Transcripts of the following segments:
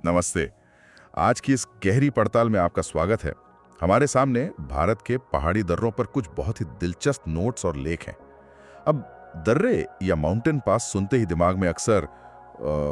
नमस्ते। आज की इस गहरी पड़ताल में आपका स्वागत है। हमारे सामने भारत के पहाड़ी दर्रों पर कुछ बहुत ही दिलचस्प नोट्स और लेख हैं। अब दर्रे या माउंटेन पास सुनते ही दिमाग में अक्सर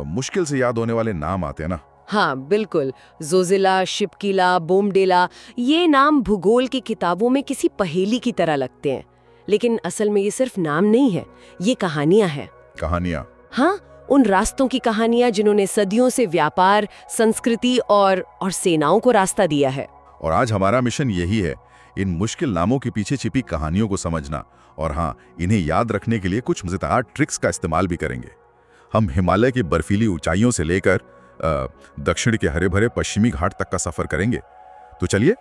मुश्किल से याद होने वाले नाम आते हैं ना। हाँ बिल्कुल। जोजिला, शिपकीला, बोमडेला, ये नाम भूगोल की किताबों में किसी पहेली की तरह लगते हैं, लेकिन असल में ये सिर्फ नाम नहीं है, ये कहानियां हैं। कहानियां? हाँ, उन रास्तों की कहानियां जिन्होंने सदियों से व्यापार, संस्कृति और सेनाओं को रास्ता दिया है। और आज हमारा मिशन यही है, इन मुश्किल नामों के पीछे छिपी कहानियों को समझना। और हाँ, इन्हें याद रखने के लिए कुछ मजेदार ट्रिक्स का इस्तेमाल भी करेंगे। हम हिमालय की बर्फीली ऊंचाइयों से लेकर दक्षिण के हरे भरे पश्चिमी घाट तक का सफर करेंगे। तो चलिए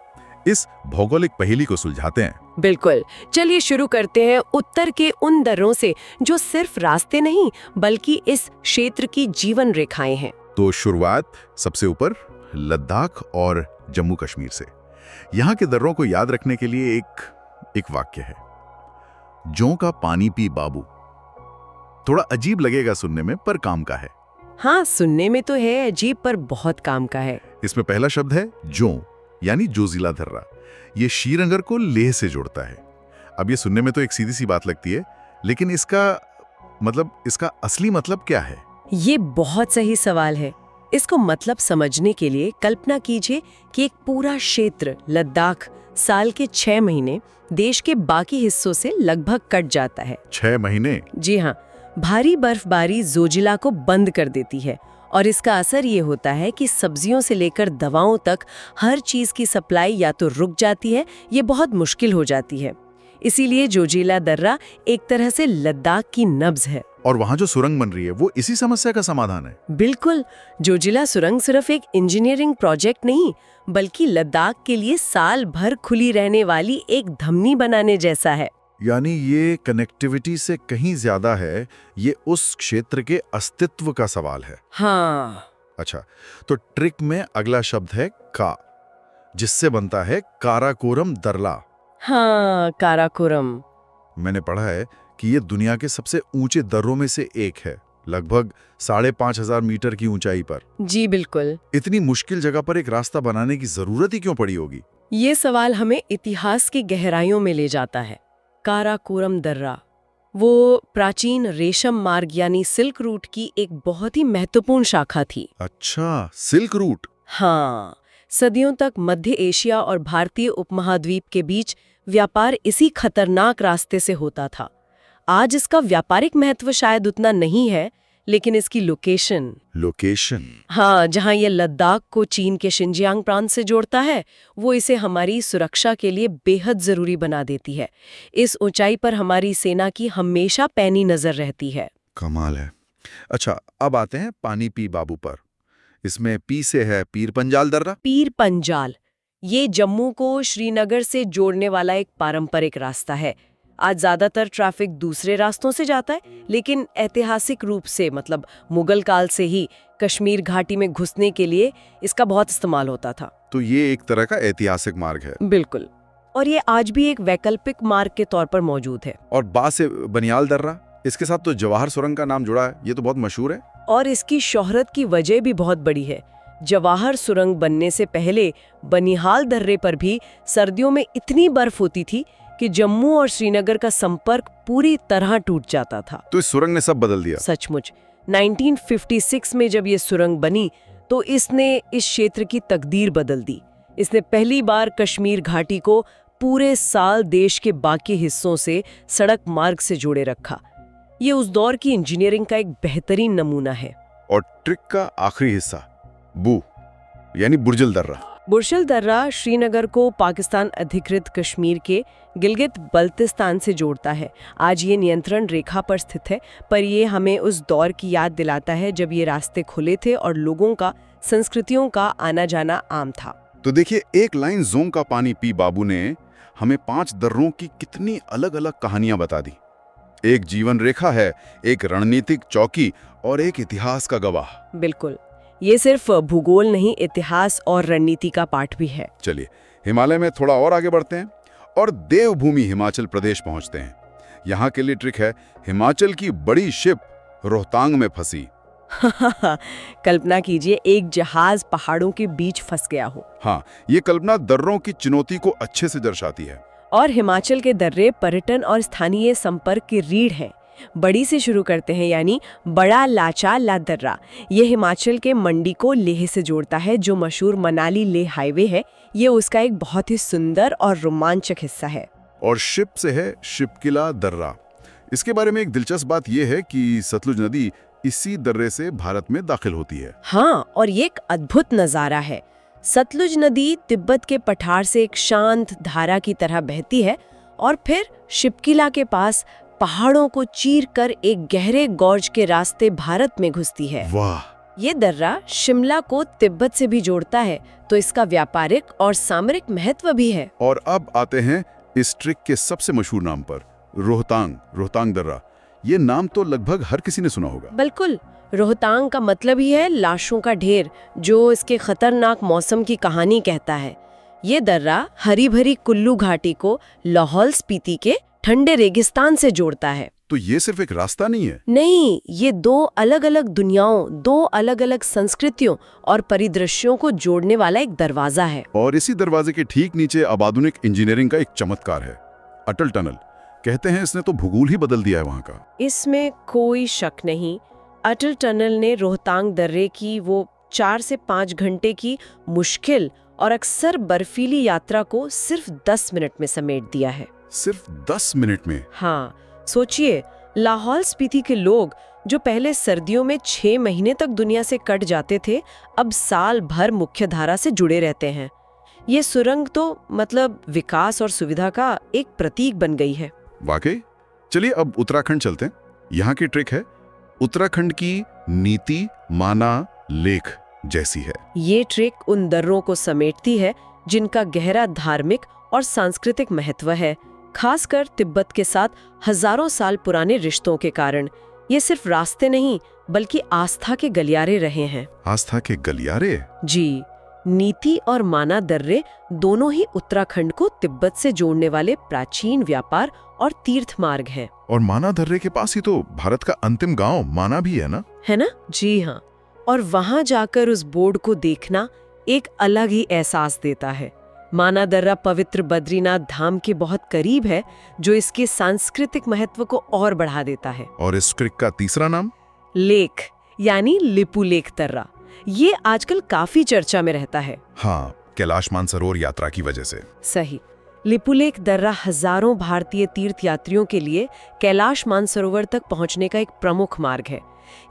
इस भौगोलिक पहेली को सुलझाते हैं। बिल्कुल, चलिए शुरू करते हैं उत्तर के उन दर्रों से जो सिर्फ रास्ते नहीं बल्कि इस क्षेत्र की जीवन रेखाएं हैं। तो शुरुआत सबसे ऊपर लद्दाख और जम्मू कश्मीर से। यहाँ के दर्रों को याद रखने के लिए एक वाक्य है, जौ का पानी पी बाबू। थोड़ा अजीब लगेगा सुनने में, पर काम का है। हाँ, सुनने में तो है अजीब, पर बहुत काम का है। इसमें पहला शब्द है जौ, यानी जोजिला दर्रा। ये श्रीनगर को लेह से जोड़ता है। अब ये सुनने में तो एक सीधी सी बात लगती है, लेकिन इसका असली मतलब क्या है? ये बहुत सही सवाल है। इसको मतलब समझने के लिए कल्पना कीजिए कि एक पूरा क्षेत्र लद्दाख साल के 6 महीने देश के बाकी हिस्सों से लगभग कट जाता है। 6 महीने? जी हाँ, भारी बर्फबारी जोजिला को बंद कर देती है और इसका असर ये होता है कि सब्जियों से लेकर दवाओं तक हर चीज की सप्लाई या तो रुक जाती है, ये बहुत मुश्किल हो जाती है। इसीलिए जोजिला दर्रा एक तरह से लद्दाख की नब्ज है। और वहाँ जो सुरंग बन रही है वो इसी समस्या का समाधान है? बिल्कुल। जोजिला सुरंग सिर्फ एक इंजीनियरिंग प्रोजेक्ट नहीं, बल्कि लद्दाख के लिए साल भर खुली रहने वाली एक धमनी बनाने जैसा है। यानी ये कनेक्टिविटी से कहीं ज्यादा है, ये उस क्षेत्र के अस्तित्व का सवाल है। हाँ। अच्छा, तो ट्रिक में अगला शब्द है का, जिससे बनता है काराकोरम दर्रा। हाँ, काराकोरम। मैंने पढ़ा है कि ये दुनिया के सबसे ऊंचे दर्रों में से एक है, लगभग 5,500 मीटर की ऊंचाई पर। जी बिल्कुल। इतनी मुश्किल जगह पर एक रास्ता बनाने की जरूरत ही क्यों पड़ी होगी? ये सवाल हमें इतिहास की गहराइयों में ले जाता है। काराकोरम दर्रा वो प्राचीन रेशम मार्ग यानी सिल्क रूट की एक बहुत ही महत्वपूर्ण शाखा थी। अच्छा, सिल्क रूट। हाँ, सदियों तक मध्य एशिया और भारतीय उपमहाद्वीप के बीच व्यापार इसी खतरनाक रास्ते से होता था। आज इसका व्यापारिक महत्व शायद उतना नहीं है, लेकिन इसकी लोकेशन, हाँ, जहाँ ये लद्दाख को चीन के शिनजियांग प्रांत से जोड़ता है, वो इसे हमारी सुरक्षा के लिए बेहद जरूरी बना देती है। इस ऊंचाई पर हमारी सेना की हमेशा पैनी नजर रहती है। कमाल है। अच्छा, अब आते हैं पानी पी बाबू पर। इसमें पी से है पीर पंजाल दर्रा। पीर पंजाल ये जम्मू को श्रीनगर से जोड़ने वाला एक पारंपरिक रास्ता है। आज ज्यादातर ट्रैफिक दूसरे रास्तों से जाता है, लेकिन ऐतिहासिक रूप से मतलब मुगल काल से ही कश्मीर घाटी में घुसने के लिए इसका बहुत इस्तेमाल होता था। तो ये एक तरह का ऐतिहासिक मार्ग है। बिल्कुल, और ये आज भी एक वैकल्पिक मार्ग के तौर पर मौजूद है। और बा से बनियाल दर्रा, इसके साथ तो जवाहर सुरंग का नाम जुड़ा है, ये तो बहुत मशहूर है। और इसकी शोहरत की वजह भी बहुत बड़ी है। जवाहर सुरंग बनने से पहले बनिहाल दर्रे पर भी सर्दियों में इतनी बर्फ होती थी कि जम्मू और श्रीनगर का संपर्क पूरी तरह टूट जाता था। तो इस सुरंग ने सब बदल दिया। सचमुच। 1956 में जब ये सुरंग बनी तो इसने इस क्षेत्र की तकदीर बदल दी। इसने पहली बार कश्मीर घाटी को पूरे साल देश के बाकी हिस्सों से सड़क मार्ग से जोड़े रखा। ये उस दौर की इंजीनियरिंग का एक बेहतरीन नमूना है। और ट्रिक का आखिरी हिस्सा बू यानी बुर्जल दर्रा। बुर्शल दर्रा श्रीनगर को पाकिस्तान अधिकृत कश्मीर के गिलगित बल्तिस्तान से जोड़ता है। आज ये नियंत्रण रेखा पर स्थित है, पर ये हमें उस दौर की याद दिलाता है जब ये रास्ते खुले थे और लोगों का, संस्कृतियों का आना जाना आम था। तो देखिए, एक लाइन जोंग का पानी पी बाबू ने हमें 5 दर्रों की कितनी अलग अलग कहानियां बता दी। एक जीवन रेखा है, एक रणनीतिक चौकी और एक इतिहास का गवाह। बिल्कुल, ये सिर्फ भूगोल नहीं, इतिहास और रणनीति का पाठ भी है। चलिए हिमालय में थोड़ा और आगे बढ़ते हैं और देवभूमि हिमाचल प्रदेश पहुंचते हैं। यहाँ के लिए ट्रिक है, हिमाचल की बड़ी शिप रोहतांग में फंसी। कल्पना कीजिए एक जहाज पहाड़ों के बीच फंस गया हो। हाँ, ये कल्पना दर्रों की चुनौती को अच्छे से दर्शाती है। और हिमाचल के दर्रे पर्यटन और स्थानीय संपर्क की रीढ़ हैं। बड़ी से शुरू करते हैं, यानी बड़ा लाचा ला दर्रा। ये हिमाचल के मंडी को लेह से जोड़ता है, जो मशहूर मनाली लेह हाईवे है। ये उसका एक बहुत ही सुंदर और रोमांचक हिस्सा है। और शिप से है शिपकिला दर्रा। इसके बारे में एक दिलचस्प बात यह है कि सतलुज नदी इसी दर्रे से भारत में दाखिल होती है। हाँ, और ये एक अद्भुत नज़ारा है। सतलुज नदी तिब्बत के पठार से एक शांत धारा की तरह बहती है और फिर शिपकिला के पास पहाड़ों को चीरकर एक गहरे गॉर्ज के रास्ते भारत में घुसती है। वाह! ये दर्रा शिमला को तिब्बत से भी जोड़ता है, तो इसका व्यापारिक और सामरिक महत्व भी है। और अब आते हैं इस ट्रिक के सबसे मशहूर नाम पर, रोहतांग दर्रा। ये नाम तो लगभग हर किसी ने सुना होगा। बिल्कुल, रोहतांग का मतलब ही है लाशों का ढेर, जो इसके खतरनाक मौसम की कहानी कहता है। ये दर्रा हरी भरी कुल्लू घाटी को लाहौल स्पीति के ठंडे रेगिस्तान से जोड़ता है। तो ये सिर्फ एक रास्ता नहीं है? नहीं, ये दो अलग अलग दुनियाओं, दो अलग अलग संस्कृतियों और परिदृश्यों को जोड़ने वाला एक दरवाजा है। और इसी दरवाजे के ठीक नीचे अब आधुनिक इंजीनियरिंग का एक चमत्कार है, अटल टनल। कहते हैं इसने तो भूगोल ही बदल दिया है वहां का। इसमें कोई शक नहीं। अटल टनल ने रोहतांग दर्रे की वो 4 से 5 घंटे की मुश्किल और अक्सर बर्फीली यात्रा को सिर्फ 10 मिनट में समेट दिया है। सिर्फ 10 मिनट में? हाँ, सोचिए, लाहौल स्पीति के लोग जो पहले सर्दियों में 6 महीने तक दुनिया से कट जाते थे, अब साल भर मुख्य धारा से जुड़े रहते हैं। ये सुरंग तो मतलब विकास और सुविधा का एक प्रतीक बन गई है। वाकई। चलिए अब उत्तराखंड चलते हैं। यहाँ की ट्रिक है उत्तराखंड की नीति माना लेख जैसी है। ये ट्रिक उन दर्रों को समेटती है जिनका गहरा धार्मिक और सांस्कृतिक महत्व है, खासकर तिब्बत के साथ हजारों साल पुराने रिश्तों के कारण। ये सिर्फ रास्ते नहीं, बल्कि आस्था के गलियारे रहे हैं। आस्था के गलियारे? जी, नीति और माना दर्रे दोनों ही उत्तराखंड को तिब्बत से जोड़ने वाले प्राचीन व्यापार और तीर्थ मार्ग हैं। और माना दर्रे के पास ही तो भारत का अंतिम गांव माना भी है ना? है ना? जी हाँ। और वहां जाकर उस बोर्ड को देखना एक अलग ही एहसास देता है। माना दर्रा पवित्र बद्रीनाथ धाम के बहुत करीब है, जो इसके सांस्कृतिक महत्व को और बढ़ा देता है। और इस ट्रिक का तीसरा नाम? लेक, यानी लिपुलेख दर्रा। ये आजकल काफी चर्चा में रहता है। हाँ, कैलाश मानसरोवर यात्रा की वजह से। सही। लिपुलेख दर्रा हजारों भारतीय तीर्थ यात्रियों के लिए कैलाश मानसरोवर तक पहुंचने का एक प्रमुख मार्ग है।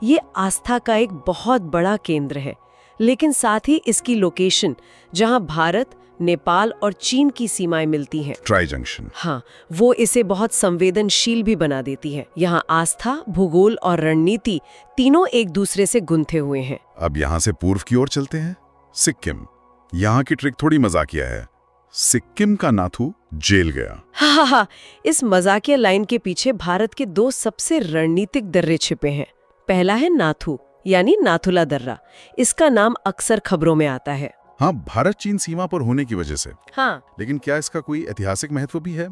ये आस्था का एक बहुत बड़ा केंद्र है, लेकिन साथ ही इसकी लोकेशन, जहां भारत, नेपाल और चीन की सीमाएं मिलती हैं, ट्राई जंक्शन, हाँ, वो इसे बहुत संवेदनशील भी बना देती है। यहाँ आस्था, भूगोल और रणनीति तीनों एक दूसरे से गुंथे हुए हैं। अब यहाँ से पूर्व की ओर चलते हैं। सिक्किम। यहाँ की ट्रिक थोड़ी मजाकिया है। सिक्किम का नाथू जेल गया। हाँ, इस मजाकिया लाइन के पीछे भारत के 2 सबसे रणनीतिक दर्रे छिपे हैं। पहला है नाथू, यानी नाथुला दर्रा। इसका नाम अक्सर खबरों में आता है। हाँ, भारत चीन सीमा पर होने की वजह से। हाँ, लेकिन क्या इसका कोई ऐतिहासिक महत्व भी है?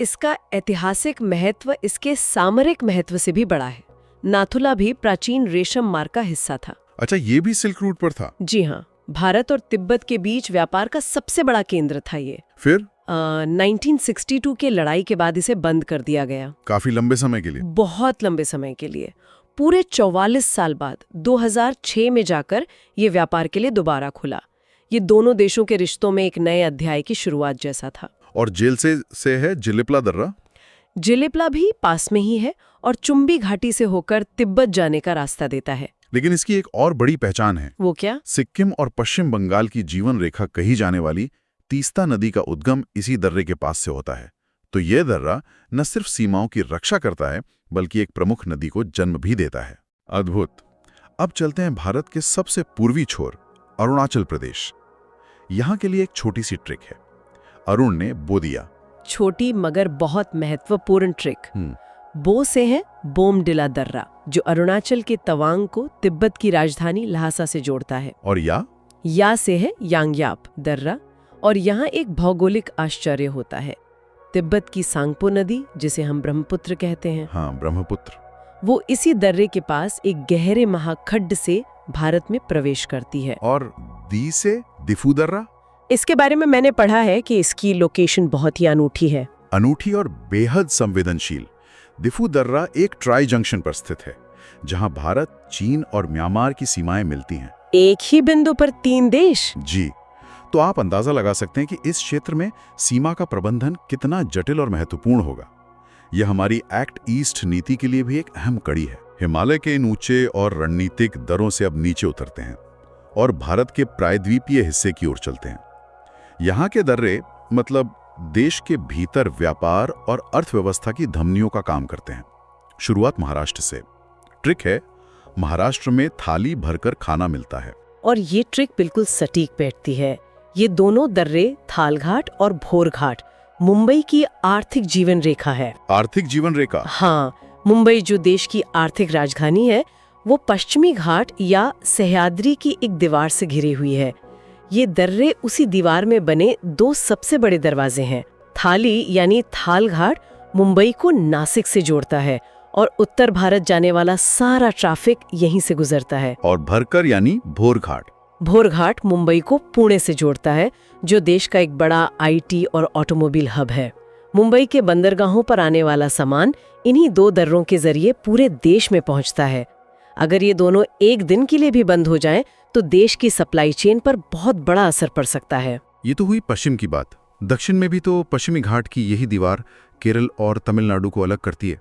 इसका ऐतिहासिक महत्व इसके सामरिक महत्व से भी बड़ा है। नाथुला भी प्राचीन रेशम मार्ग का हिस्सा था। अच्छा, ये भी सिल्क रूट पर था? जी हाँ, भारत और तिब्बत के बीच व्यापार का सबसे बड़ा केंद्र था ये। फिर 1962 के लड़ाई के बाद इसे बंद कर दिया गया। काफी लंबे समय के लिए? बहुत लंबे समय के लिए। पूरे 44 साल बाद 2006 में जाकर ये व्यापार के लिए दोबारा खुला। ये दोनों देशों के रिश्तों में एक नए अध्याय की शुरुआत जैसा था। और जेल से है जिलिपला दर्रा? जिलिपला भी पास में ही है और चुम्बी घाटी से होकर तिब्बत जाने का रास्ता देता है। लेकिन इसकी एक और बड़ी पहचान है। वो क्या? सिक्किम और पश्चिम बंगाल की जीवन रेखा कही जाने वाली तीस्ता नदी का उद्गम इसी दर्रे के पास से होता है। तो यह दर्रा न सिर्फ सीमाओं की रक्षा करता है, बल्कि एक प्रमुख नदी को जन्म भी देता है। अद्भुत। अब चलते हैं भारत के सबसे पूर्वी छोर, अरुणाचल प्रदेश। यहाँ के लिए एक छोटी सी ट्रिक है, अरुण ने बो दिया। छोटी मगर बहुत महत्वपूर्ण ट्रिक। बो से है बोमडिला दर्रा, जो अरुणाचल के तवांग को तिब्बत की राजधानी ल्हासा से जोड़ता है। और या से है यांगयाप दर्रा, और यहाँ एक भौगोलिक आश्चर्य होता है। तिब्बत की सांगपो नदी, जिसे हम ब्रह्मपुत्र कहते हैं, हाँ, ब्रह्मपुत्र, वो इसी दर्रे के पास एक गहरे महाखड्ड से भारत में प्रवेश करती है। और दी से दिफू दर्रा? इसके बारे में मैंने पढ़ा है कि इसकी लोकेशन बहुत ही अनूठी है। अनूठी और बेहद संवेदनशील। दिफू दर्रा एक ट्राई जंक्शन पर स्थित है, जहां भारत, चीन और म्यांमार की सीमाएं मिलती हैं। एक ही बिंदु पर 3 देश? जी। तो आप अंदाजा लगा सकते हैं कि इस क्षेत्र में सीमा का प्रबंधन कितना जटिल और महत्वपूर्ण होगा। यह हमारी एक्ट ईस्ट नीति के लिए भी एक अहम कड़ी है। हिमालय के इन ऊंचे और रणनीतिक दरों से अब नीचे उतरते हैं और भारत के प्रायद्वीपीय हिस्से की ओर चलते हैं। यहाँ के दर्रे मतलब देश के भीतर व्यापार और अर्थव्यवस्था की धमनियों का काम करते हैं। शुरुआत महाराष्ट्र से। ट्रिक है, महाराष्ट्र में थाली भरकर खाना मिलता है। और ये ट्रिक बिल्कुल सटीक बैठती है। ये दोनों दर्रे, थालघाट और भोरघाट, मुंबई की आर्थिक जीवन रेखा है। आर्थिक जीवन रेखा? हाँ, मुंबई जो देश की आर्थिक राजधानी है, वो पश्चिमी घाट या सह्याद्री की एक दीवार से घिरी हुई है। ये दर्रे उसी दीवार में बने 2 सबसे बड़े दरवाजे हैं। थाली यानी थालघाट मुंबई को नासिक से जोड़ता है और उत्तर भारत जाने वाला सारा ट्रैफिक यहीं से गुजरता है। और भरकर यानी भोरघाट? भोरघाट मुंबई को पुणे से जोड़ता है, जो देश का एक बड़ा आईटी और ऑटोमोबाइल हब है। मुंबई के बंदरगाहों पर आने वाला सामान इन्हीं 2 दर्रों के जरिए पूरे देश में पहुंचता है। अगर ये दोनों एक दिन के लिए भी बंद हो जाएं, तो देश की सप्लाई चेन पर बहुत बड़ा असर पड़ सकता है। ये तो हुई पश्चिम की बात। दक्षिण में भी तो पश्चिमी घाट की यही दीवार केरल और तमिलनाडु को अलग करती है।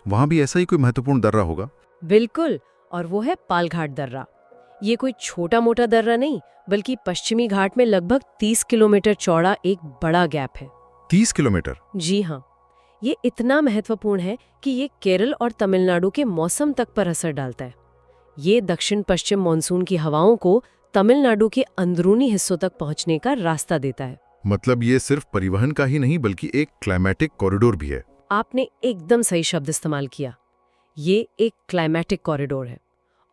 वहां भी ऐसा ही कोई महत्वपूर्ण दर्रा होगा? बिल्कुल, और वो है पालघाट दर्रा। ये कोई छोटा मोटा दर्रा नहीं, बल्कि पश्चिमी घाट में लगभग 30 किलोमीटर चौड़ा एक बड़ा गैप है। 30 किलोमीटर? जी हाँ, ये इतना महत्वपूर्ण है कि ये केरल और तमिलनाडु के मौसम तक पर असर डालता है। ये दक्षिण पश्चिम मानसून की हवाओं को तमिलनाडु के अंदरूनी हिस्सों तक पहुंचने का रास्ता देता है। मतलब ये सिर्फ परिवहन का ही नहीं, बल्कि एक क्लाइमेटिक कॉरिडोर भी है। आपने एकदम सही शब्द इस्तेमाल किया। ये एक क्लाइमेटिक कॉरिडोर है।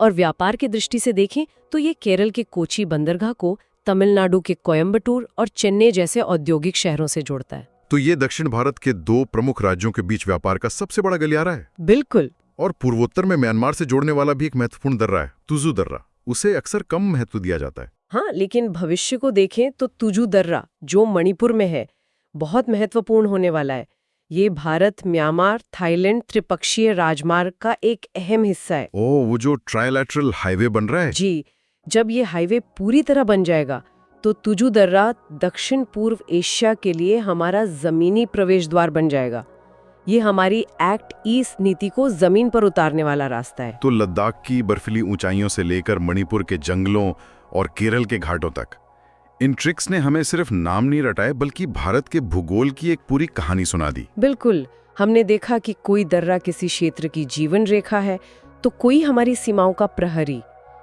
और व्यापार की दृष्टि से देखें तो ये केरल के कोची बंदरगाह को तमिलनाडु के कोयम्बटूर और चेन्नई जैसे औद्योगिक शहरों से जोड़ता है। तो ये दक्षिण भारत के 2 प्रमुख राज्यों के बीच व्यापार का सबसे बड़ा गलियारा है। बिल्कुल। और पूर्वोत्तर में म्यांमार से जोड़ने वाला भी एक महत्वपूर्ण दर्रा है, तुजू दर्रा। उसे अक्सर कम महत्व दिया जाता है। हाँ, लेकिन भविष्य को देखें तो तुजू दर्रा, जो मणिपुर में है, बहुत महत्वपूर्ण होने वाला है। ये भारत, म्यांमार, थाईलैंड त्रिपक्षीय राजमार्ग का एक अहम हिस्सा है। ओह, वो जो ट्राइलैटरल हाईवे बन रहा है? जी, जब ये हाईवे पूरी तरह बन जाएगा तो तुजू दर्रा दक्षिण पूर्व एशिया के लिए हमारा जमीनी प्रवेश द्वार बन जाएगा। ये हमारी एक्ट ईस्ट नीति को जमीन पर उतारने वाला रास्ता है। तो लद्दाख की बर्फीली ऊंचाइयों से लेकर मणिपुर के जंगलों और केरल के घाटों तक, इन ट्रिक्स ने हमें सिर्फ नाम नहीं रटाए, बल्कि भारत के भूगोल की एक पूरी कहानी सुना दी। बिल्कुल, हमने देखा कि कोई दर्रा किसी क्षेत्र की जीवन रेखा है, तो कोई हमारी सीमाओं का प्रहरी,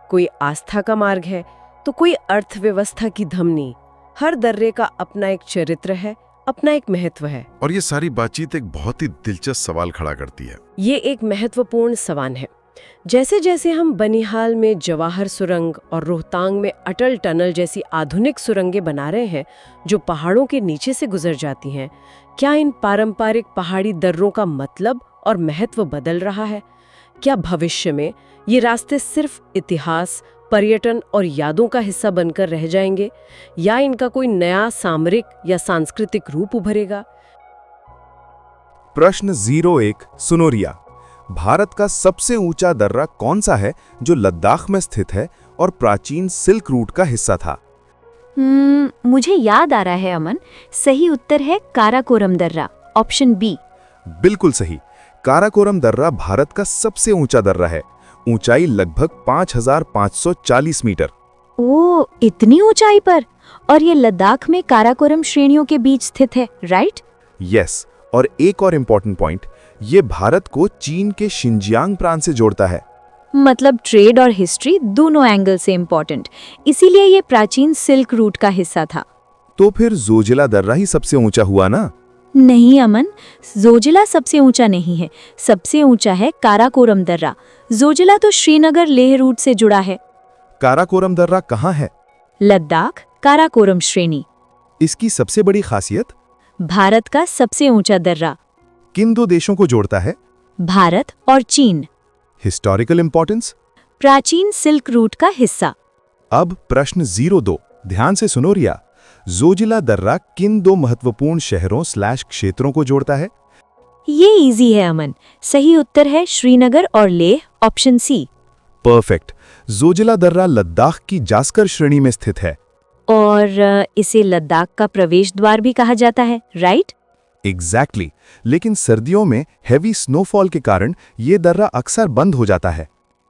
कोई आस्था का मार्ग है, तो कोई अर्थव्यवस्था की धमनी। हर दर्रे का अपना एक चरित्र है, अपना एक महत्व है। और ये सारी बातचीत एक बहुत ही दिलचस्प सवाल खड़ा करती है। ये एक महत्वपूर्ण सवाल है। जैसे जैसे हम बनिहाल में जवाहर सुरंग और रोहतांग में अटल टनल जैसी आधुनिक सुरंगें बना रहे हैं, जो पहाड़ों के नीचे से गुजर जाती हैं, क्या इन पारंपरिक पहाड़ी दर्रों का मतलब और महत्व बदल रहा है? क्या भविष्य में ये रास्ते सिर्फ इतिहास, पर्यटन और यादों का हिस्सा बनकर रह जाएंगे, या इनका कोई नया सामरिक या सांस्कृतिक रूप उभरेगा? प्रश्न 01 सुनोरिया। भारत का सबसे ऊंचा दर्रा कौन सा है जो लद्दाख में स्थित है और प्राचीन सिल्क रूट का हिस्सा था? मुझे याद आ रहा है अमन, सही उत्तर है काराकोरम दर्रा, ऑप्शन बी। बिल्कुल सही। काराकोरम दर्रा भारत का सबसे ऊंचा दर्रा है। ऊंचाई लगभग 5540 मीटर। ओ, इतनी ऊंचाई पर! और ये लद्दाख में काराकोरम श्रेणियों के बीच स्थित है, राइट? यस। और एक और इम्पोर्टेंट पॉइंट, ये भारत को चीन के शिनजियांग प्रांत से जोड़ता है। मतलब ट्रेड और हिस्ट्री दोनों एंगल से इम्पोर्टेंट, इसीलिए ये प्राचीन सिल्क रूट का हिस्सा था। तो फिर जोजिला दर्रा ही सबसे ऊंचा हुआ ना? नहीं अमन, जोजिला सबसे ऊंचा नहीं है। सबसे ऊंचा है काराकोरम दर्रा। जोजिला तो श्रीनगर लेह रूट से जुड़ा है। काराकोरम दर्रा कहाँ है? लद्दाख, काराकोरम श्रेणी। इसकी सबसे बड़ी खासियत? भारत का सबसे ऊंचा दर्रा। किन 2 देशों को जोड़ता है? भारत और चीन। Historical importance? प्राचीन सिल्क रूट का हिस्सा। अब प्रश्न 02, ध्यान से सुनो रिया। जोजिला दर्रा किन दो महत्वपूर्ण शहरों / क्षेत्रों को जोड़ता है? ये इजी है अमन। सही उत्तर है श्रीनगर और Leh, option C. Perfect. Zojila दर्रा लद्दाख की जास्कर श्रेणी में स्थित है। और इसे लद्दाख का प्रवेश द्वार भी कहा जाता है, राइट? एग्जैक्टली। लेकिन सर्दियों में हैवी स्नोफॉल के कारण ये दर्रा अक्सर बंद हो जाता है।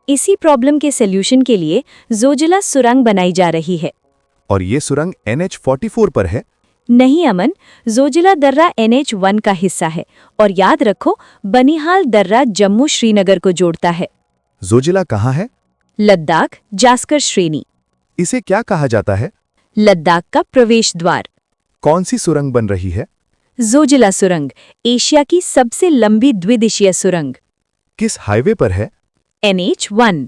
इसी प्रॉब्लम के सॉल्यूशन के लिए जोजिला सुरंग बनाई जा रही है। और ये सुरंग NH44 पर है? नहीं अमन, जोजिला दर्रा NH1 का हिस्सा है। और याद रखो, बनिहाल दर्रा जम्मू श्रीनगर को जोड़ता है। जोजिला कहाँ है? लद्दाख, जास्कर श्रेणी। इसे क्या कहा जाता है? लद्दाख का प्रवेश द्वार। कौन सी सुरंग बन रही है? जोजिला सुरंग, एशिया की सबसे लंबी द्विदिशीय सुरंग। किस हाईवे पर है? NH1।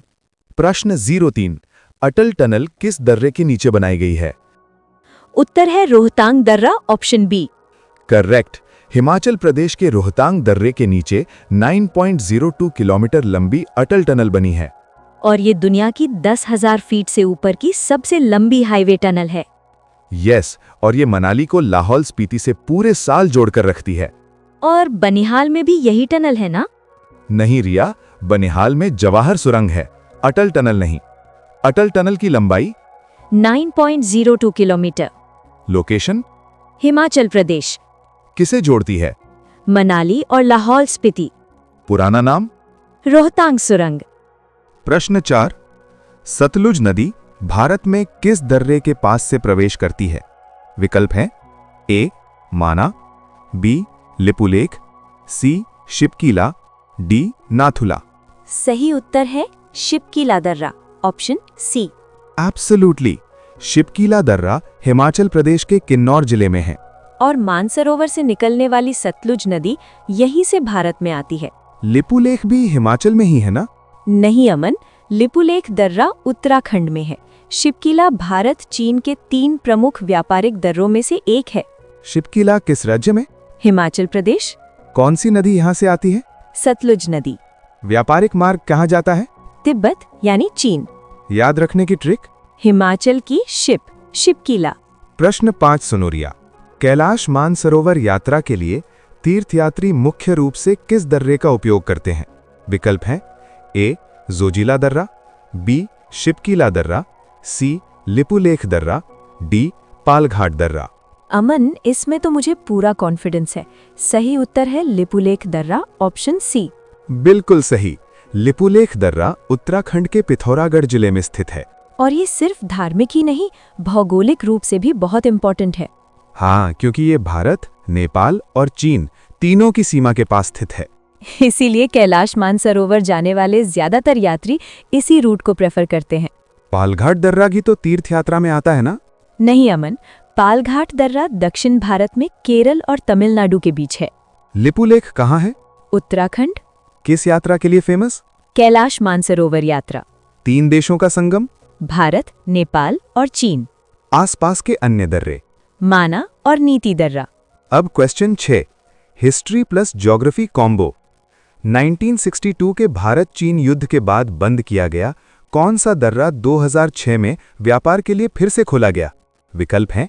प्रश्न 03, अटल टनल किस दर्रे के नीचे बनाई गई है? उत्तर है रोहतांग दर्रा, option B. Correct. Himachal Pradesh के रोहतांग दर्रे के नीचे 9.02 किलोमीटर लंबी अटल टनल बनी है। और ये दुनिया की 10,000 फीट से ऊपर की सबसे लंबी हाईवे टनल है। यस, और ये मनाली को लाहौल स्पीति से पूरे साल जोड़कर रखती है। और बनिहाल में भी यही टनल है ना? नहीं रिया, बनिहाल में जवाहर सुरंग है, अटल टनल नहीं। अटल टनल की लंबाई 9.02 किलोमीटर। लोकेशन? हिमाचल प्रदेश। किसे जोड़ती है? मनाली और लाहौल स्पीति। पुराना नाम? रोहतांग सुरंग। प्रश्न 4, सतलुज नदी भारत में किस दर्रे के पास से प्रवेश करती है? विकल्प हैं ए माना, बी लिपुलेख, सी शिपकीला, डी नाथुला। सही उत्तर है शिपकीला दर्रा, ऑप्शन सी। एब्सोल्युटली। शिपकीला दर्रा हिमाचल प्रदेश के किन्नौर जिले में है। और मानसरोवर से निकलने वाली सतलुज नदी यहीं से भारत में आती है। लिपुलेख भी हिमाचल में ही है ना? नहीं अमन, लिपुलेख दर्रा उत्तराखंड में है। शिपकीला भारत चीन के 3 प्रमुख व्यापारिक दर्रों में से एक है। शिपकीला किस राज्य में? हिमाचल प्रदेश। कौन सी नदी यहाँ से आती है? सतलुज नदी। व्यापारिक मार्ग कहाँ जाता है? तिब्बत यानी चीन। याद रखने की ट्रिक? हिमाचल की शिपकीला। प्रश्न 5 सुनो रिया। कैलाश मानसरोवर यात्रा के लिए तीर्थयात्री मुख्य रूप से किस दर्रे का उपयोग करते हैं? विकल्प हैं ए जोजिला दर्रा, बी शिपकीला दर्रा, सी लिपुलेख दर्रा, डी पालघाट दर्रा। अमन, इसमें तो मुझे पूरा कॉन्फिडेंस है। सही उत्तर है लिपुलेख दर्रा, ऑप्शन सी। बिल्कुल सही। लिपुलेख दर्रा उत्तराखंड के पिथौरागढ़ जिले में स्थित है। और ये सिर्फ धार्मिक ही नहीं, भौगोलिक रूप से भी बहुत इम्पोर्टेंट है। हाँ, क्योंकि ये भारत, नेपाल और चीन तीनों की सीमा के पास स्थित है। इसीलिए कैलाश मानसरोवर जाने वाले ज्यादातर यात्री इसी रूट को प्रेफर करते हैं। पालघाट दर्रा की तो तीर्थ यात्रा में आता है ना? नहीं अमन, पालघाट दर्रा दक्षिण भारत में केरल और तमिलनाडु के बीच है। लिपुलेख कहाँ है? उत्तराखंड। किस यात्रा के लिए फेमस? कैलाश मानसरोवर यात्रा। 3 देशों का संगम? भारत, नेपाल और चीन। आसपास के अन्य दर्रे? माना और नीति दर्रा। अब question 6, history plus geography combo. 1962 के भारत चीन युद्ध के बाद बंद किया गया कौन सा दर्रा 2006 में व्यापार के लिए फिर से खोला गया? विकल्प हैं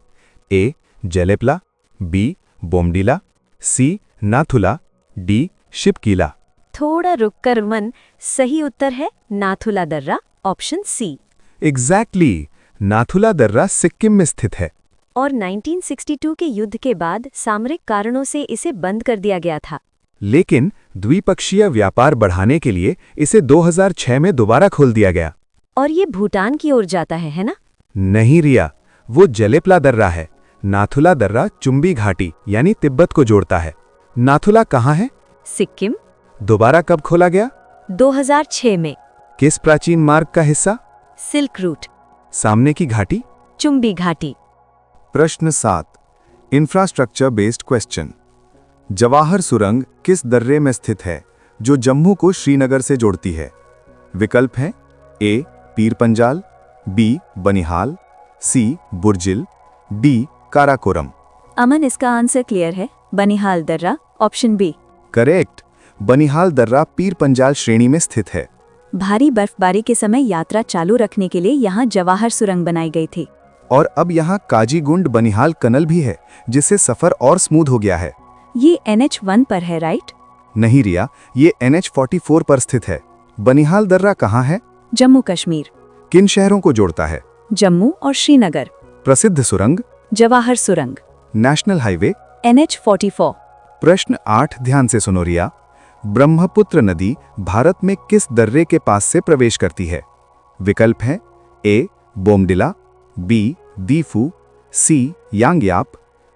ए जेलेपला, बी बोमडीला, सी नाथुला, डी शिपकीला। थोड़ा रुककर मन, सही उत्तर है नाथुला दर्रा, ऑप्शन सी। एग्जैक्टली। नाथुला दर्रा सिक्किम में स्थित है। और 1962 के युद्ध के बाद सामरिक कारणों से इसे बंद कर दिया गया था। लेकिन द्विपक्षीय व्यापार बढ़ाने के लिए इसे 2006 में दोबारा खोल दिया गया। और ये भूटान की ओर जाता है ना? नहीं रिया, वो जेलेपला दर्रा है। नाथुला दर्रा चुंबी घाटी यानी तिब्बत को जोड़ता है। नाथुला कहाँ है? सिक्किम। दोबारा कब खोला गया? 2006 में। किस प्राचीन मार्ग का हिस्सा? Silk route. सामने की घाटी? चुंबी घाटी। प्रश्न 7, इंफ्रास्ट्रक्चर बेस्ड क्वेश्चन। जवाहर सुरंग किस दर्रे में स्थित है जो जम्मू को श्रीनगर से जोड़ती है? विकल्प हैं ए पीर पंजाल, बी बनिहाल, सी बुर्जिल, डी काराकोरम। अमन, इसका आंसर क्लियर है, बनिहाल दर्रा, ऑप्शन बी। करेक्ट। बनिहाल दर्रा पीर पंजाल श्रेणी में स्थित है। भारी बर्फबारी के समय यात्रा चालू रखने के लिए यहाँ जवाहर सुरंग बनाई गई थी। और अब यहाँ काजीगुंड बनिहाल कनल भी है, जिससे सफर और स्मूथ हो गया है। ये NH1 पर है, राइट? नहीं रिया, ये NH44 पर स्थित है। बनिहाल दर्रा कहाँ है? जम्मू कश्मीर। किन शहरों को जोड़ता है? जम्मू और श्रीनगर। प्रसिद्ध सुरंग? जवाहर सुरंग। National highway? NH44। प्रश्न 8 ध्यान से सुनो रिया। ब्रह्मपुत्र नदी भारत में किस दर्रे के पास से प्रवेश करती है? विकल्प हैं A Bomdila, B Diphu, C Yangyap,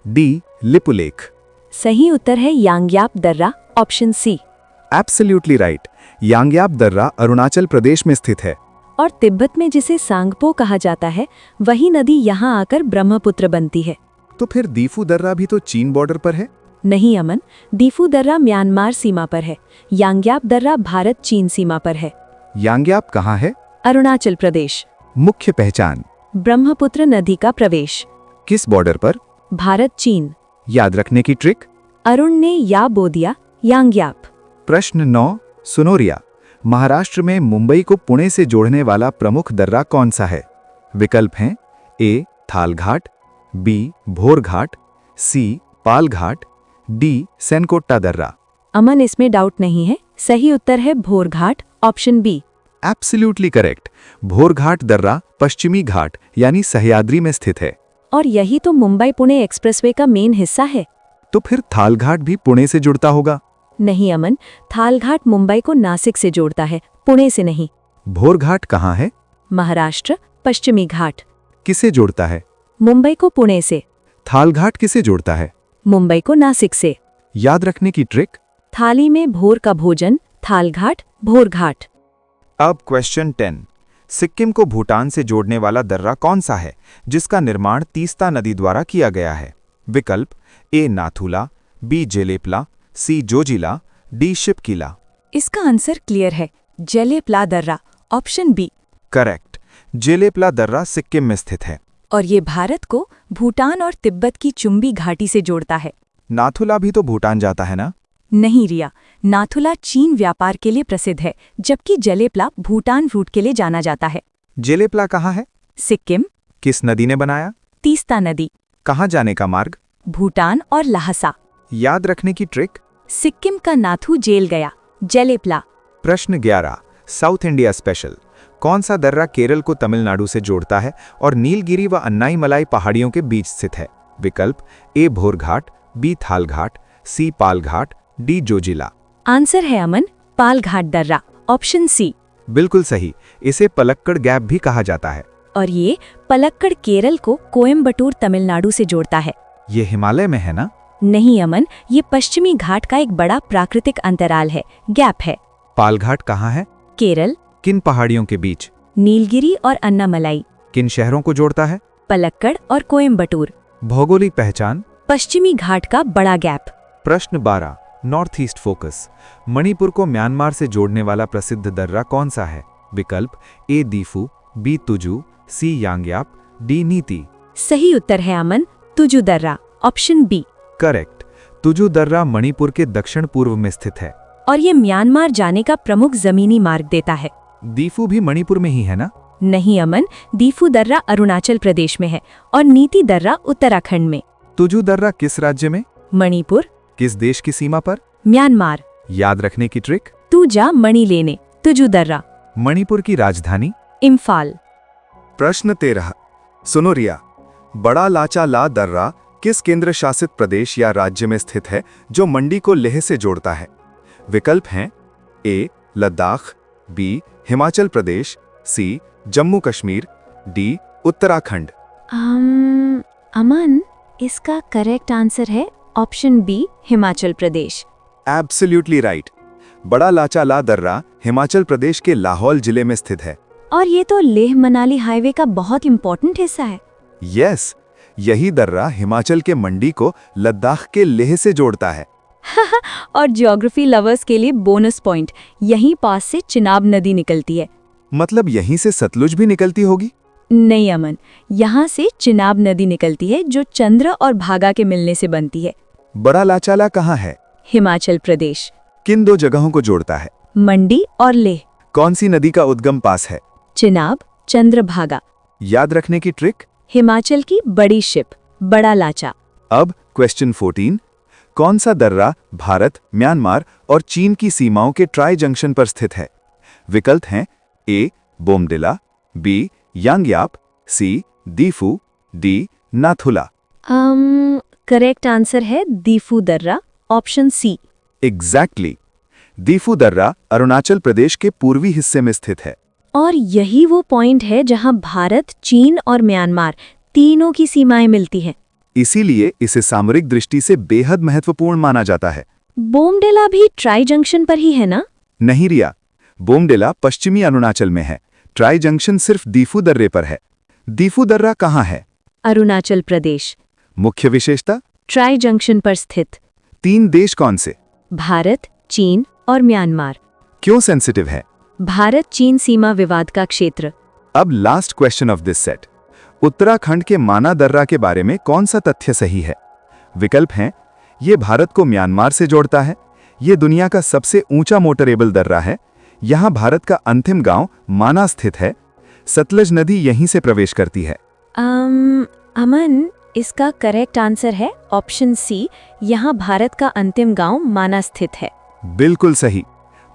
D Lipulekh. सही उत्तर है यांग्याप दर्रा, option C. Absolutely right. Yangyap दर्रा अरुणाचल प्रदेश में स्थित है। और तिब्बत में जिसे सांगपो कहा जाता है, वही नदी यहाँ आकर ब्रह्मपुत्र बनती है। तो फिर दीफू दर्रा भी तो चीन बॉर्डर पर है? नहीं अमन, दीफू दर्रा म्यांमार सीमा पर है। यांग्याप दर्रा भारत चीन सीमा पर है। यांग्याप कहाँ है? अरुणाचल प्रदेश। मुख्य पहचान? ब्रह्मपुत्र नदी का प्रवेश। किस बॉर्डर पर? भारत चीन। याद रखने की ट्रिक? अरुण ने या बो दिया, यांग्याप। प्रश्न 9 सुनो रिया। महाराष्ट्र में मुंबई को पुणे से जोड़ने वाला प्रमुख दर्रा कौन सा है? विकल्प हैं A Thalghat, B Bhorghat, C Palghat, D Senkotta दर्रा। अमन, इसमें डाउट नहीं है, सही उत्तर है Bhorghat, option B. Absolutely correct. Bhorghat दर्रा पश्चिमी घाट यानी सह्याद्री में स्थित है। और यही तो मुंबई पुणे एक्सप्रेसवे का मेन हिस्सा है। तो फिर थालघाट भी पुणे से जुड़ता होगा? नहीं अमन, थालघाट मुंबई को नासिक से जोड़ता है, पुणे से नहीं। भोरघाट कहाँ है? महाराष्ट्र, पश्चिमी घाट। किसे जोड़ता है? मुंबई को पुणे से। थालघाट किसे जोड़ता है? मुंबई को नासिक से। याद रखने की ट्रिक? थाली में भोर का भोजन, थालघाट, भोरघाट। अब क्वेश्चन 10। सिक्किम को भूटान से जोड़ने वाला दर्रा कौन सा है जिसका निर्माण तीस्ता नदी द्वारा किया गया है? विकल्प ए नाथुला, बी जेलेपला, सी जोजिला, डी शिपकिला। इसका आंसर क्लियर है, जेलेपला दर्रा, ऑप्शन बी। करेक्ट। जेलेपला दर्रा सिक्किम में स्थित है। और ये भारत को भूटान और तिब्बत की चुंबी घाटी से जोड़ता है। नाथुला भी तो भूटान जाता है ना? नहीं रिया, नाथुला चीन व्यापार के लिए प्रसिद्ध है, जबकि जेलेपला भूटान रूट के लिए जाना जाता है। जेलेपला कहाँ है? सिक्किम। किस नदी ने बनाया? तीस्ता नदी। कहाँ जाने का मार्ग? भूटान और लहासा। याद रखने की ट्रिक? सिक्किम का नाथू जेल गया, जेलेपला। प्रश्न 11 साउथ इंडिया स्पेशल। कौन सा दर्रा केरल को तमिलनाडु से जोड़ता है और नीलगिरी व अन्नाईमलाई पहाड़ियों के बीच स्थित है? विकल्प ए भोरघाट, बी थालघाट, सी पालघाट, डी जोजिला। आंसर है अमन, पालघाट दर्रा, ऑप्शन सी। बिल्कुल सही। इसे पलक्कड़ गैप भी कहा जाता है। और ये पलक्कड़ केरल को कोयम्बटूर तमिलनाडु से जोड़ता है। ये हिमालय में है ना? नहीं अमन, ये पश्चिमी घाट का एक बड़ा प्राकृतिक अंतराल है, गैप है। पालघाट कहाँ है? केरल। किन पहाड़ियों के बीच? नीलगिरी और अन्नामलाई। किन शहरों को जोड़ता है? पलक्कड़ और कोयम्बटूर। भौगोलिक पहचान? पश्चिमी घाट का बड़ा गैप। प्रश्न 12 नॉर्थ ईस्ट फोकस। मणिपुर को म्यांमार से जोड़ने वाला प्रसिद्ध दर्रा कौन सा है? विकल्प ए दीफू, बी तुजू, सी यांग्याप, डी नीति। सही उत्तर है अमन, तुजू दर्रा, ऑप्शन बी। करेक्ट। तुजू दर्रा मणिपुर के दक्षिण पूर्व में स्थित है। और ये म्यांमार जाने का प्रमुख जमीनी मार्ग देता है। दीफू भी मणिपुर में ही है ना? नहीं अमन, दीफू दर्रा अरुणाचल प्रदेश में है और नीति दर्रा उत्तराखंड में। तुजू दर्रा किस राज्य में? मणिपुर। किस देश की सीमा पर? म्यांमार। याद रखने की ट्रिक? तू जा मणि लेने, तुजू दर्रा। मणिपुर की राजधानी? इम्फाल। प्रश्न 13 सुनो रिया। बड़ा लाचा ला दर्रा किस केंद्र शासित प्रदेश या राज्य में स्थित है जो मंडी को लेह से जोड़ता है? विकल्प हैं A Ladakh, B Himachal Pradesh, C Jammu Kashmir, D Uttarakhand. Aman, इसका करेक्ट आंसर है option B, Himachal Pradesh. Absolutely right. बड़ा लाचा ला दर्रा हिमाचल प्रदेश के लाहौल जिले में स्थित है। और ये तो लेह मनाली हाईवे का बहुत इंपॉर्टेंट हिस्सा है। यस, यही दर्रा हिमाचल के मंडी को लद्दाख के लेह से जोड़ता है। और ज्योग्राफी लवर्स के लिए बोनस पॉइंट, यहीं पास से चिनाब नदी निकलती है। मतलब यहीं से सतलुज भी निकलती होगी? नहीं अमन, यहाँ से चिनाब नदी निकलती है जो चंद्र और भागा के मिलने से बनती है। बड़ा लाचाला कहाँ है? हिमाचल प्रदेश। किन दो जगहों को जोड़ता है? मंडी और लेह। कौन सी नदी का उद्गम पास है? चिनाब, चंद्रभागा। याद रखने की ट्रिक? हिमाचल की बड़ी शिप, बड़ा लाचा। अब क्वेश्चन 14। कौन सा दर्रा भारत, म्यांमार और चीन की सीमाओं के ट्राई जंक्शन पर स्थित है? विकल्प हैं A Bomdila, B Yangyap, C Diphu, D Nathula. Correct answer है दीफू दर्रा, ऑप्शन सी। एग्जैक्टली। दीफू दर्रा अरुणाचल प्रदेश के पूर्वी हिस्से में स्थित है। और यही वो पॉइंट है जहां भारत, चीन और म्यांमार तीनों की सीमाएं मिलती हैं। इसीलिए इसे सामरिक दृष्टि से बेहद महत्वपूर्ण माना जाता है। बोमडिला भी ट्राई जंक्शन पर ही है ना? नहीं रिया, बोमडिला पश्चिमी अरुणाचल में है। ट्राई जंक्शन सिर्फ दीफू दर्रे पर है। दीफू दर्रा कहाँ है? अरुणाचल प्रदेश। मुख्य विशेषता? ट्राई जंक्शन पर स्थित। 3 देश कौन से? भारत, चीन और म्यांमार। क्यों सेंसिटिव है? भारत चीन सीमा विवाद का क्षेत्र। अब last question of this set. Uttarakhand के माना दर्रा के बारे में कौन सा तथ्य सही है? विकल्प हैं ये भारत को म्यांमार से जोड़ता है, ये दुनिया का सबसे ऊंचा मोटरेबल दर्रा है, यहाँ भारत का अंतिम गांव माना स्थित है, सतलज नदी यहीं से प्रवेश करती है। अमन, इसका करेक्ट आंसर है ऑप्शन सी, यहाँ भारत का अंतिम गांव माना स्थित है। बिल्कुल सही।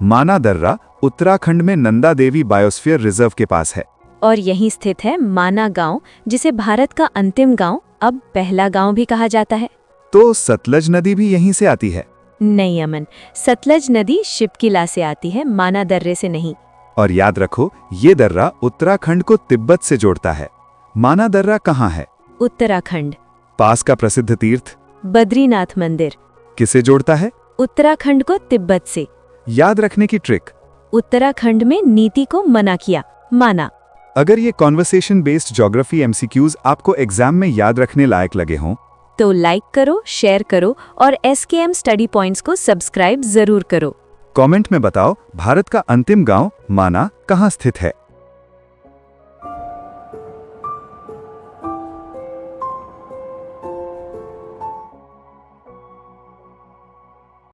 माना दर्रा उत्तराखंड में नंदा देवी बायोस्फीयर रिजर्व के पास है। और यहीं स्थित है माना गांव, जिसे भारत का अंतिम गांव, अब पहला गांव भी कहा जाता है। तो सतलज नदी भी यहीं से आती है? नहीं अमन, सतलज नदी शिपकिला से आती है, माना दर्रे से नहीं। और याद रखो, ये दर्रा उत्तराखंड को तिब्बत से जोड़ता है। माना दर्रा कहाँ है? उत्तराखंड। पास का प्रसिद्ध तीर्थ? बद्रीनाथ मंदिर। किसे जोड़ता है? उत्तराखंड को तिब्बत से। याद रखने की ट्रिक? उत्तराखंड में नीति को मना किया, माना। अगर ये कॉन्वर्सेशन बेस्ड ज्योग्राफी एमसीक्यूज आपको एग्जाम में याद रखने लायक लगे हों तो लाइक करो, शेयर करो और SKM स्टडी पॉइंट्स को सब्सक्राइब जरूर करो। कमेंट में बताओ भारत का अंतिम गांव माना कहाँ स्थित है।